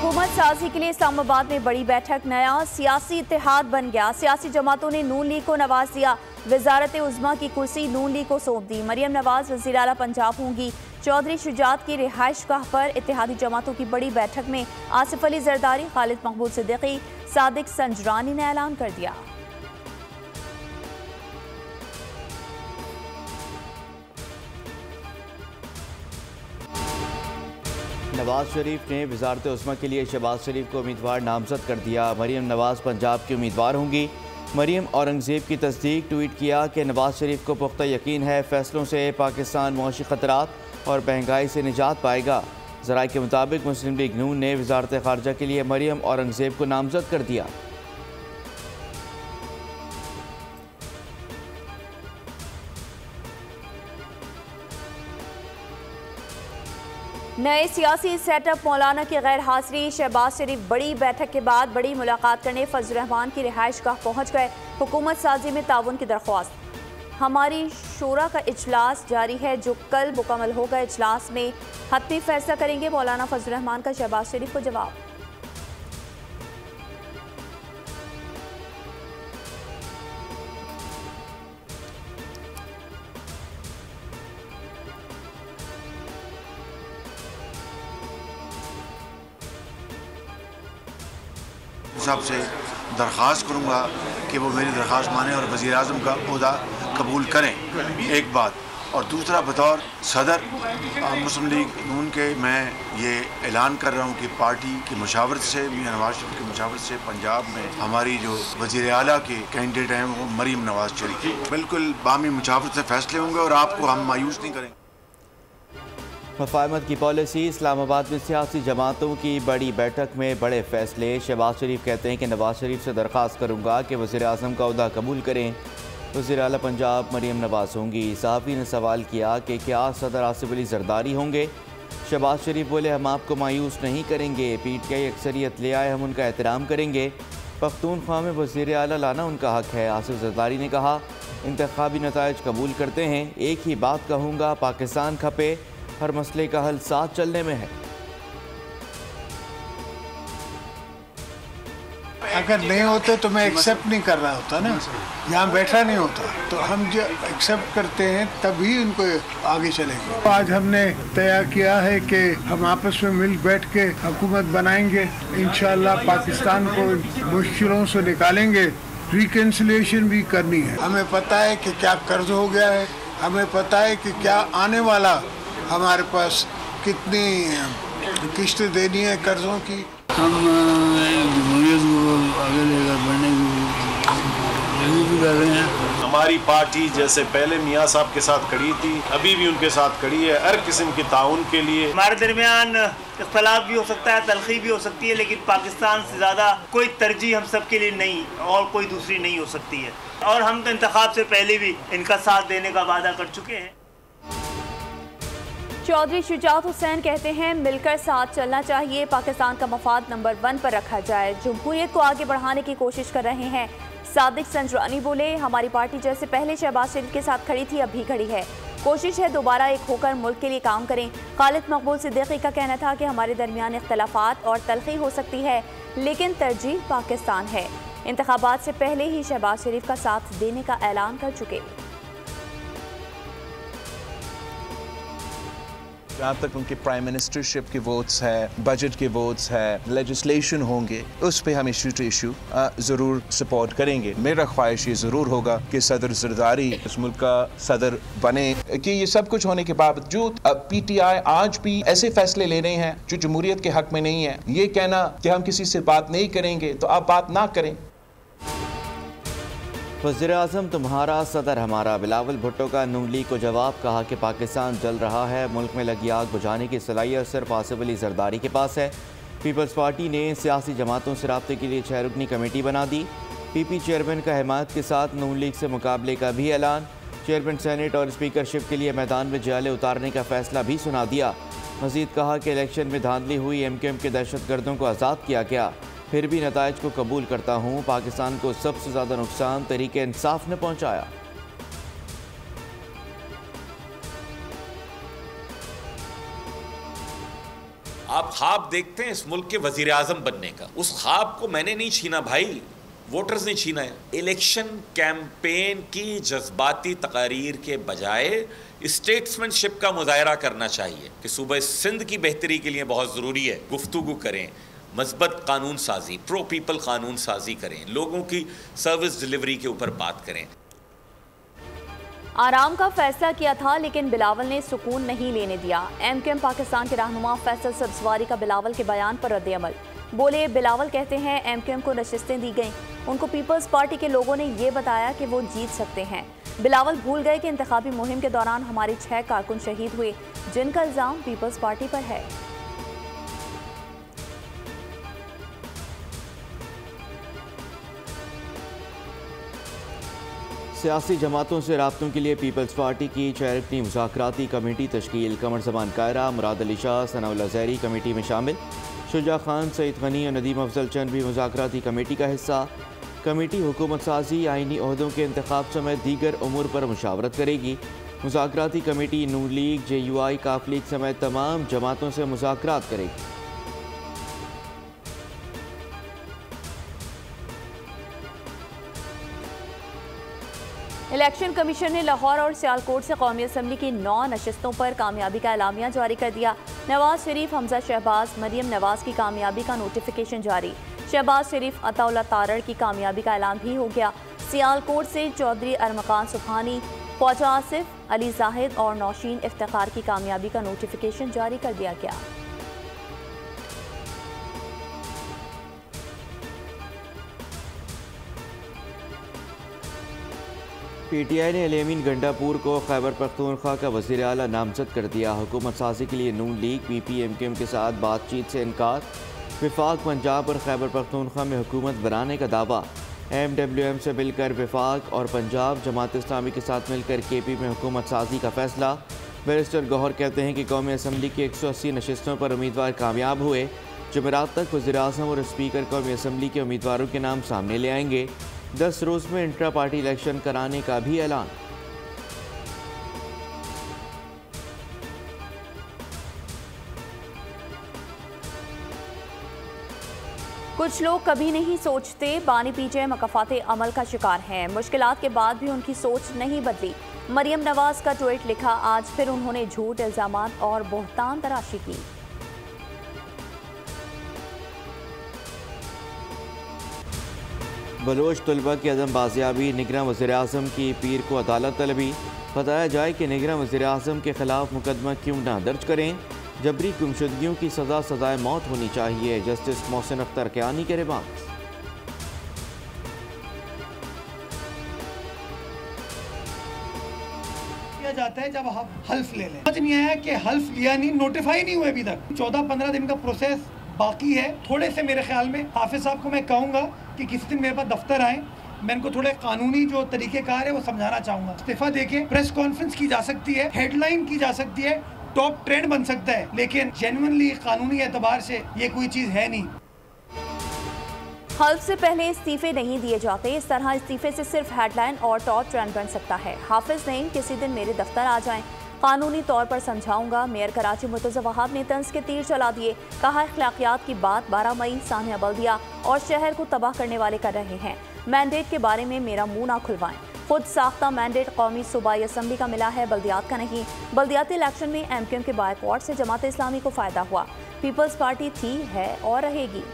हुकूमत साजी के लिए इस्लामाबाद में बड़ी बैठक, नया सियासी इत्तेहाद बन गया। सियासी जमातों ने नून लीग को नवाज दिया। वजारत उज़्मा की कुर्सी नून लीग को सौंप दी। मरियम नवाज वज़ीर आला पंजाब होंगी। चौधरी शुजात की रिहाइशगाह पर इत्तेहादी जमातों की बड़ी बैठक में आसिफ अली जरदारी, खालिद महमूद सिद्दीकी, सादिक संजरानी ने ऐलान कर दिया। नवाज शरीफ ने वजारत उज़्मा के लिए शहबाज शरीफ को उम्मीदवार नामजद कर दिया। मरियम नवाज पंजाब की उम्मीदवार होंगी। मरियम औरंगज़ेब की तस्दीक। ट्वीट किया कि नवाज शरीफ को पुख्ता यकीन है फैसलों से पाकिस्तान मुआशी ख़तरात और महंगाई से निजात पाएगा। ज़राए के मुताबिक मुस्लिम लीग नून ने वजारत ख़ारजा के लिए मरियम औरंगज़ेब को नामजद कर दिया। नए सियासी सेटअप, मौलाना की गैर हाजिरी। शहबाज शरीफ बड़ी बैठक के बाद बड़ी मुलाकात करने फजल रहमान की रिहाइशगाह पहुंच गए। हुकूमत साजी में ताउन की दरख्वास्त। हमारी शूरा का इजलास जारी है जो कल मुकम्मल होगा। इजलास में हतमी फैसला करेंगे। मौलाना फजल रहमान का शहबाज शरीफ को जवाब। साहब से दरख्वास्त करूँगा कि वो मेरी दरख्वास्त माने और वज़ीर आज़म का ओहदा कबूल करें, एक बात। और दूसरा, बतौर सदर मुस्लिम लीग नून के मैं ये ऐलान कर रहा हूँ कि पार्टी की मशावरत से, मियां नवाज शरीफ की मशावरत से पंजाब में हमारी जो वज़ीर आला के कैंडिडेट हैं वो मरीम नवाज शरीफ, बिल्कुल बामी मशावरत से फैसले होंगे और आपको हम मायूस नहीं करेंगे। मुफाहमत की पॉलिसी। इस्लामाबाद में सियासी जमातों की बड़ी बैठक में बड़े फैसले। शहबाज शरीफ कहते हैं कि नवाज शरीफ से दरख्वास्त करूँगा कि वज़ीर आज़म का ओहदा कबूल करें। वज़ीर आला पंजाब मरियम नवाज होंगी। सहाफ़ी ने सवाल किया कि क्या सदर आसिफ अली जरदारी होंगे। शहबाज शरीफ बोले, हम आपको मायूस नहीं करेंगे, PTI अक्सरियत ले आए, हम उनका एहतराम करेंगे। पख्तूनख्वा में वज़ीर आला लाना उनका हक़ है। आसिफ जरदारी ने कहा, इंतखाबी नताइज कबूल करते हैं, एक ही बात कहूँगा, पाकिस्तान खपे, हर मसले का हल साथ चलने में है। अगर नहीं होते तो मैं एक्सेप्ट नहीं कर रहा होता ना, यहाँ बैठा नहीं होता। तो हम जो एक्सेप्ट करते हैं तभी उनको आगे चलेंगे। आज हमने तय किया है कि हम आपस में मिल बैठ के हुकूमत बनाएंगे। इंशाल्लाह पाकिस्तान को मुश्किलों से निकालेंगे। रिकन्सिलिएशन भी करनी है। हमें पता है कि क्या कर्ज हो गया है, हमें पता है कि क्या आने वाला हमारे पास कितनी किस्तें देनी है कर्जों की। हम जमहूरियत को आगे लेकर बढ़ने की कर रहे हैं। हमारी पार्टी जैसे पहले मियाँ साहब के साथ खड़ी थी, अभी भी उनके साथ खड़ी है, हर किस्म के ताउन के लिए। हमारे दरमियान इख्तलाफ भी हो सकता है, तलखी भी हो सकती है, लेकिन पाकिस्तान से ज़्यादा कोई तरजीह हम सब के लिए नहीं और कोई दूसरी नहीं हो सकती है। और हम तो इंतखाब से पहले भी इनका साथ देने का वादा कर चुके हैं। चौधरी शुजात हुसैन कहते हैं, मिलकर साथ चलना चाहिए, पाकिस्तान का मफाद नंबर 1 पर रखा जाए, जमहूरियत को आगे बढ़ाने की कोशिश कर रहे हैं। सादिक संजरानी बोले, हमारी पार्टी जैसे पहले शहबाज शरीफ के साथ खड़ी थी अब भी खड़ी है, कोशिश है दोबारा एक होकर मुल्क के लिए काम करें। खालिद महमूद सिद्दीकी का कहना था कि हमारे दरमियान इख्तलाफात और तलखी हो सकती है, लेकिन तरजीह पाकिस्तान है। इंतखाबात से पहले ही शहबाज शरीफ का साथ देने का ऐलान कर चुके। जहाँ तक उनके प्राइम मिनिस्टरशिप के वोट्स है, बजट के वोट्स है, लेजिस्लेशन होंगे, उस पे हम इशू टू इशू ज़रूर सपोर्ट करेंगे। मेरा ख्वाहिश ये ज़रूर होगा कि सदर जरदारी इस मुल्क का सदर बने। कि ये सब कुछ होने के बावजूद PTI आज भी ऐसे फैसले ले रहे हैं जो जमहूरियत के हक में नहीं है। ये कहना कि हम किसी से बात नहीं करेंगे तो आप बात ना करें। वज़ीर आज़म तुम्हारा, सदर हमारा। बिलावल भुट्टो का नून लीग को जवाब। कहा कि पाकिस्तान जल रहा है, मुल्क में लगी आग बुझाने की सलाहियत सिर्फ आसिफ अली जरदारी के पास है। पीपल्स पार्टी ने सियासी जमातों से राब्ते के लिए 6 रुकनी कमेटी बना दी। PP चेयरमैन का हिमायत के साथ नून लीग से मुकाबले का भी ऐलान। चेयरमैन सेनेट और स्पीकरशिप के लिए मैदान में जाले उतारने का फैसला भी सुना दिया। मजीद कहा कि इलेक्शन में धांधली हुई, MKM के दहशतगर्दों को आज़ाद किया गया, फिर भी नताइज को कबूल करता हूँ। पाकिस्तान को सबसे ज़्यादा नुकसान तहरीक इंसाफ ने पहुँचाया। आप ख्वाब देखते हैं इस मुल्क के वजीर आजम बनने का, उस ख्वाब को मैंने नहीं छीना भाई, वोटर्स ने छीना है। इलेक्शन कैंपेन की जज्बाती तकारीर के बजाय स्टेट्समैनशिप का मुजाहरा करना चाहिए कि सूबे सिंध की बेहतरी के लिए बहुत ज़रूरी है गुफ्तगू करें, मज़बत कानून साजी, प्रो पीपल कानून साजी करें, लोगों की सर्विस डिलीवरी के ऊपर बात करें। आराम का फैसला किया था लेकिन बिलावल ने सुकून नहीं लेने दिया। MKM पाकिस्तान के रहनुमा फैसल सब्जवारी का बिलावल के बयान पर रद्द-ए-अमल। बोले, बिलावल कहते हैं MKM को नशिस्तें दी गईं, उनको पीपल्स पार्टी के लोगों ने ये बताया कि वो जीत सकते हैं। बिलावल भूल गए कि इंतखाबी मुहिम के दौरान हमारे 6 कारकुन शहीद हुए, जिनका इल्जाम पीपल्स पार्टी पर है। सियासी जमातों से राब्तों के लिए पीपल्स पार्टी की चैरिटी मुज़ाकराती कमेटी तश्कील। कमर ज़मान कायरा, मुराद अली शाह, सनाउल्लाह ज़हरी कमेटी में शामिल। शुजा खान, सईद गनी और नदीम अफजल चंद भी मुज़ाकराती कमेटी का हिस्सा। कमेटी हुकूमत साजी, आइनी ओहदों के इंतखाब समेत दीगर उमूर पर मुशावरत करेगी। मुज़ाकराती कमेटी नून लीग, JUI, काफ लीग समेत तमाम जमातों से मुज़ाकरात करेगी। इलेक्शन कमीशन ने लाहौर और सियालकोट से कौमी असम्बली की 9 नशिस्तों पर कामयाबी का एलामिया जारी कर दिया। नवाज शरीफ, हमजा शहबाज, मरियम नवाज की कामयाबी का नोटिफिकेशन जारी। शहबाज शरीफ, अताउल्ला तारड़ की कामयाबी का ऐलान भी हो गया। सियालकोट से चौधरी अरमकान सुबहानी, ख्वाजा आसिफ, अली जाहिद और नौशीन इफ्तिखार की कामयाबी का नोटिफिकेशन जारी कर दिया गया। PTI ने अल-अमीन गंडापुर को खैबर पख्तूनख्वा का वज़ीर आला नामजद कर दिया। हुकूमत साजी के लिए नून लीग, PP, MKM के साथ बातचीत से इनकार। विफाक पंजाब और खैबर पख्तूनख्वा में हुकूमत बनाने का दावा। MWM से मिलकर विफाक और पंजाब जमात इस्लामी के साथ मिलकर KP में हुकूमत साजी का फैसला। बैरिस्टर गौहर कहते हैं कि कौमी असम्बली की 180 नशिस्तों पर उम्मीदवार कामयाब हुए। जुमेरात तक वज़ीर आज़म और स्पीकर कौमी असम्बली के उम्मीदवारों के नाम सामने ले आएंगे। 10 रोज़ में इंट्रा पार्टी इलेक्शन कराने का भी ऐलान। कुछ लोग कभी नहीं सोचते, बानी PJ मकफ़ाते अमल का शिकार हैं। मुश्किलात के बाद भी उनकी सोच नहीं बदली। मरियम नवाज का ट्वीट लिखा, आज फिर उन्होंने झूठ, इल्जामात और बोहतान तराशी की। बलोच तलबा की अदम बाजियाबी, निगरान वज़ीर आज़म की पीर को अदालत तलबी। बताया जाए कि निगरान वज़ीर आज़म के खिलाफ मुकदमा क्यों ना दर्ज करें। जबरी गुमशुदगियों की सज़ाए मौत होनी चाहिए। जस्टिस मोहसिन अख्तर कियानी के रिमार्क्स। जाता है जब आप हल्फ ले लें, समझ नहीं आया कि हल्फ लिया नहीं, नोटिफाई नहीं हुए अभी तक। 14-15 दिन का प्रोसेस बाकी है। थोड़े से मेरे ख्याल में हाफिज साहब को मैं कहूँगा कि किसी दिन मेरे पास दफ्तर आए, मैं इनको थोड़े कानूनी जो तरीक़ेकार है वो समझाना चाहूँगा। इस्तीफा देके प्रेस कॉन्फ्रेंस की जा सकती है, हेडलाइन की जा सकती है, टॉप ट्रेंड बन सकता है, लेकिन जेन्युइनली कानूनी एतबार से ये कोई चीज़ है नहीं। हल्फ से पहले इस्तीफे नहीं दिए जाते। इस तरह इस्तीफे से सिर्फ हेडलाइन और टॉप ट्रेंड बन सकता है। हाफिज नहीं, किसी दिन मेरे दफ्तर आ जाएं, कानूनी तौर पर समझाऊंगा। मेयर कराची मुर्तज़ा वहाब ने तंज के तीर चला दिए। कहा, अखलाकियात की बात 12 मई सानिया बल्दिया और शहर को तबाह करने वाले कर रहे हैं। मैंडेट के बारे में मेरा मुंह ना खुलवाएं। खुद साख्ता मैंडेट कौमी सूबाई असम्बली का मिला है, बल्दियात का नहीं। बल्दियाती इलेक्शन में MKM के बायकॉट से जमात इस्लामी को फायदा हुआ। पीपल्स पार्टी थी, है और रहेगी।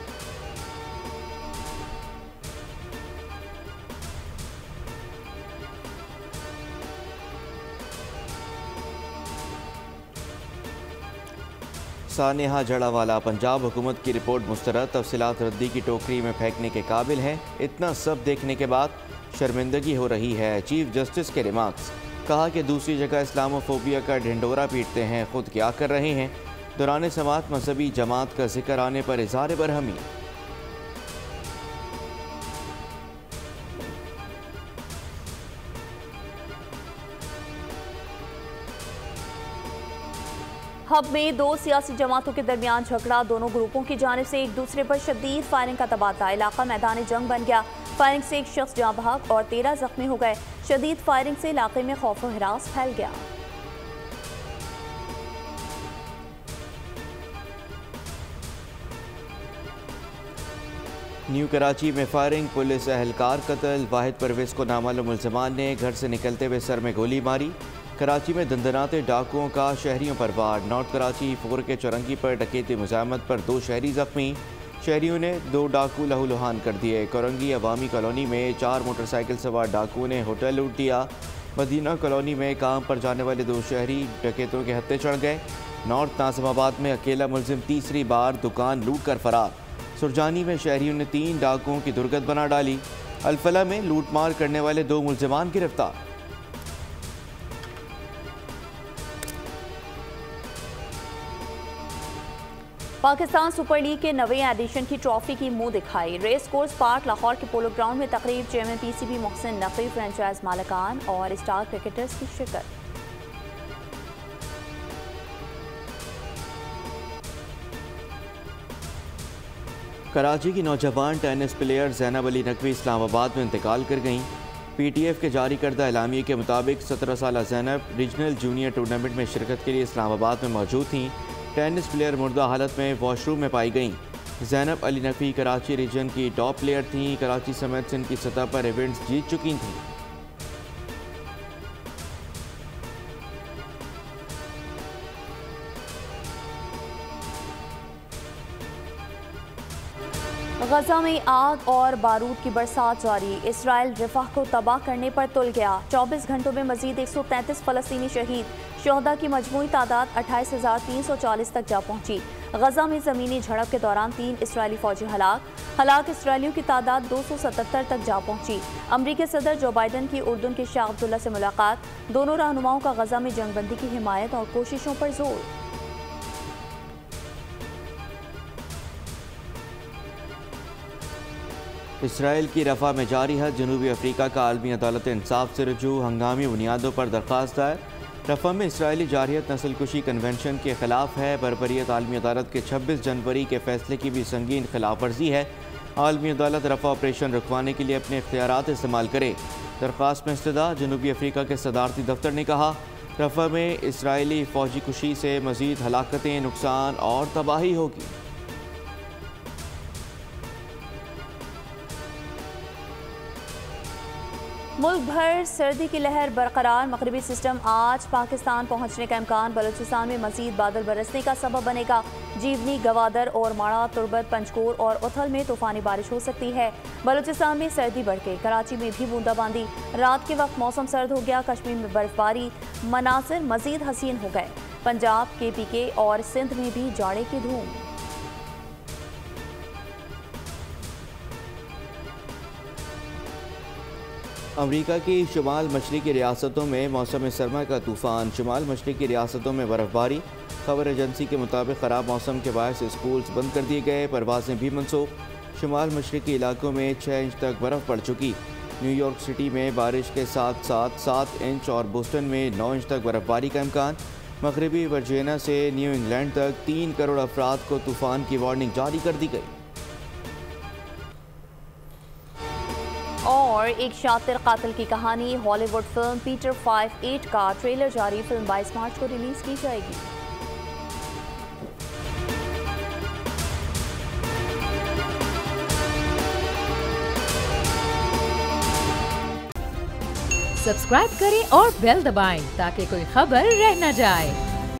सानेहा जड़ावाला, पंजाब हुकूमत की रिपोर्ट मुस्तरद, तफसीलात रद्दी की टोकरी में फेंकने के काबिल हैं। इतना सब देखने के बाद शर्मिंदगी हो रही है। चीफ जस्टिस के रिमार्क्स। कहा कि दूसरी जगह इस्लामोफोबिया का ढिंडोरा पीटते हैं, खुद क्या कर रहे हैं। दौरान समात मजहबी जमात का जिक्र आने पर इज़हार बरहमी। हब में 2 सियासी जमातों के दरमियान झगड़ा। दोनों ग्रुपों की जानिब से एक दूसरे पर शदीद फायरिंग का तबादला। इलाका मैदान जंग बन गया। फायरिंग से एक शख्स जाँ बहक और 13 जख्मी हो गए। शदीद फायरिंग से इलाके में खौफ व हिरास फैल गया। न्यू कराची में फायरिंग, पुलिस एहलकार कत्ल, वाहिद परवेज को नामालूम मुल्ज़िमान ने घर से निकलते हुए सर में गोली मारी। कराची में दंदनाते डाकुओं का शहरियों पर वार। नॉर्थ कराची 4 के चौरंगी पर डकैती मुज़ाहमत पर 2 शहरी जख्मी। शहरियों ने 2 डाकू लहूलुहान कर दिए। कोरंगी अवामी कॉलोनी में 4 मोटरसाइकिल सवार डाकुओं ने होटल लूट दिया। मदीना कॉलोनी में काम पर जाने वाले 2 शहरी डकैतों के हत्थे चढ़ गए। नॉर्थ नाज़िमाबाद में अकेला मुलजिम तीसरी बार दुकान लूट कर फरार। सुरजानी में शहरियों ने 3 डाकुओं की दुर्गत बना डाली। अल्फला में लूटमार करने वाले 2 मुलजिमान गिरफ्तार। पाकिस्तान सुपर लीग के नवे एडिशन की ट्रॉफी की मुंह दिखाई। रेस कोर्स पार्क लाहौर के पोलो ग्राउंड में तकरीब chairman PCB Mohsin Naqvi, franchise मालिकान और स्टार क्रिकेटर्स की शिरकत। कराची की नौजवान टेनिस प्लेयर ज़ैनब अली नकवी इस्लामाबाद में इंतकाल कर गईं। पीटीएफ के जारी करदा एलामिये के मुताबिक 17 साल ज़ैनब रीजनल जूनियर टूर्नामेंट में शिरकत के लिए इस्लामाबाद में मौजूद थीं। टेनिस प्लेयर मुर्दा हालत में वॉशरूम में पाई गईं। ज़ैनब अली नकवी कराची रीजन की टॉप प्लेयर थीं। कराची समेत सिंध की सतह पर इवेंट्स जीत चुकी थीं। गजा में आग और बारूद की बरसात जारी। इसराइल रफ़ाह को तबाह करने पर तुल गया। 24 घंटों में मजीद 133 फ़लस्तीनी शहीद। शोहदा की मजमूई तादाद 28,340 तक जा पहुंची। गजा में ज़मीनी झड़प के दौरान 3 इसराइली फौजी हलाक इसराइलियों की तादाद 277 तक जा पहुंची। अमरीकी सदर जो बाइडन की उर्दून के शाह अब्दुल्ला से मुलाकात। दोनों रहनुमाओं का गजा में जंगबंदी की हिमायत और कोशिशों पर जोर। इसराइल की रफ़ा में जारी है। जनूबी अफ्रीका का आलमी अदालत इंसाफ से रजू। हंगामी बुनियादों पर दरख्वास्त दायर। रफ़ा में इसराइली जारियत नस्लकुशी कन्वेंशन के खिलाफ है। बरबरीत आलमी अदालत के 26 जनवरी के फैसले की भी संगीन खिलाफ वर्जी है। आलमी अदालत रफ़ा ऑपरेशन रुकवाने के लिए अपने इख्तियारात इस्तेमाल करे। दरख्वास्त में इस्तदा जनूबी अफ्रीका के सदारती दफ्तर ने कहा, रफ़ा में इसराइली फौजी कुशी से मज़ीद हलाकतें, नुकसान और तबाही होगी। मुल्क भर सर्दी की लहर बरकरार। मगरबी सिस्टम आज पाकिस्तान पहुंचने का इम्कान। बलूचिस्तान में मजीद बादल बरसने का सबब बनेगा। जीवनी, गवादर और माड़ा, तुर्बत, पंचकोर और उथल में तूफानी बारिश हो सकती है। बलूचिस्तान में सर्दी बढ़ गई। कराची में भी बूंदाबांदी। रात के वक्त मौसम सर्द हो गया। कश्मीर में बर्फबारी। मनासिर मजीद हसीन हो गए। पंजाब, KPK और सिंध में भी जाड़े की धूम। अमरीका की शुमाल मशरक़ी रियासतों में मौसम सरमा का तूफ़ान। शुमाल मशरक़ी रियासतों में बर्फ़बारी। खबर एजेंसी के मुताबिक ख़राब मौसम के बायस स्कूल्स बंद कर दिए गए। परवाज़ें भी मनसूख। शुमाल मशरक़ी इलाकों में 6 इंच तक बर्फ़ पड़ चुकी। न्यूयॉर्क सिटी में बारिश के साथ साथ 7 इंच और बोस्टन में 9 इंच तक बर्फ़बारी का इम्कान। मगरबी वर्जीनिया से न्यू इंग्लैंड तक 3 करोड़ अफराद को तूफ़ान की वार्निंग जारी कर दी गई। और एक शातिर कातिल की कहानी। हॉलीवुड फिल्म पीटर 5-8 का ट्रेलर जारी। फिल्म 22 मार्च को रिलीज की जाएगी। सब्सक्राइब करें और बेल दबाएं ताकि कोई खबर रह न जाए।